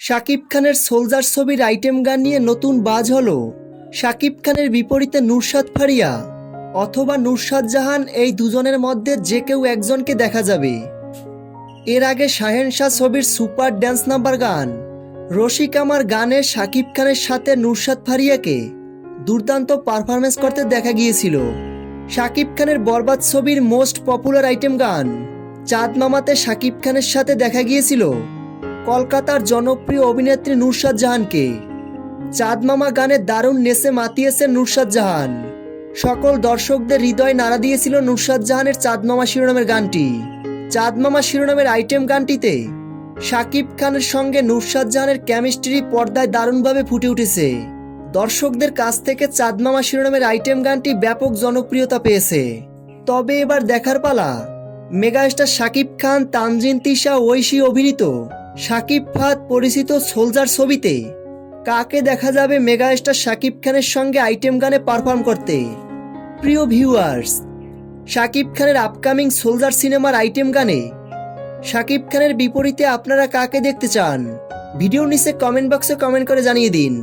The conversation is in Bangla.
শাকিব খানের সোলজার ছবির আইটেম গান নিয়ে নতুন বাজ হলো। শাকিব খানের বিপরীতে নুসরাত ফারিয়া অথবা নুসরাত জাহান, এই দুজনের মধ্যে যে কেউ একজনকে দেখা যাবে। এর আগে শাহেনশাহ ছবির সুপার ড্যান্স নাম্বার গান রশিক আমার গানে শাকিব খানের সাথে নুসরাত ফারিয়াকে দুর্দান্ত পারফরমেন্স করতে দেখা গিয়েছিল। শাকিব খানের বরবাদ ছবির মোস্ট পপুলার আইটেম গান চাঁদ মামাতে শাকিব খানের সাথে দেখা গিয়েছিল কলকাতার জনপ্রিয় অভিনেত্রী নুসরাত জাহানকে। চাঁদ মামা গানে দারুণ নেচে মাতিয়েছে নুসরাত জাহান। সকল দর্শকদের হৃদয় নাড়া দিয়েছিল নুসরাত জাহানের চাঁদ মামা শিরোনামের গানটি। চাঁদ মামা শিরোনামের আইটেম গানটিতে শাকিব খানের সঙ্গে নুসরাত জাহানের কেমিস্ট্রি পর্দায় দারুণভাবে ফুটে উঠেছে। দর্শকদের কাছ থেকে চাঁদ মামা শিরোনামের আইটেম গানটি ব্যাপক জনপ্রিয়তা পেয়েছে। তবে এবার দেখার পালা মেগাস্টার শাকিব খান, তানজিন তিশা, ঐশী অভিনীত শাকিব ফাহাদ পরিচিত সোলজার ছবিতে কাকে দেখা যাবে মেগাস্টার শাকিব খানের সঙ্গে আইটেম গানে পারফর্ম করতে। প্রিয় ভিউয়ার্স, শাকিব খানের আপকামিং সোলজার সিনেমার আইটেম গানে শাকিব খানের বিপরীতে আপনারা কাকে দেখতে চান? ভিডিওর নিচে কমেন্ট বক্সে কমেন্ট করে জানিয়ে দিন।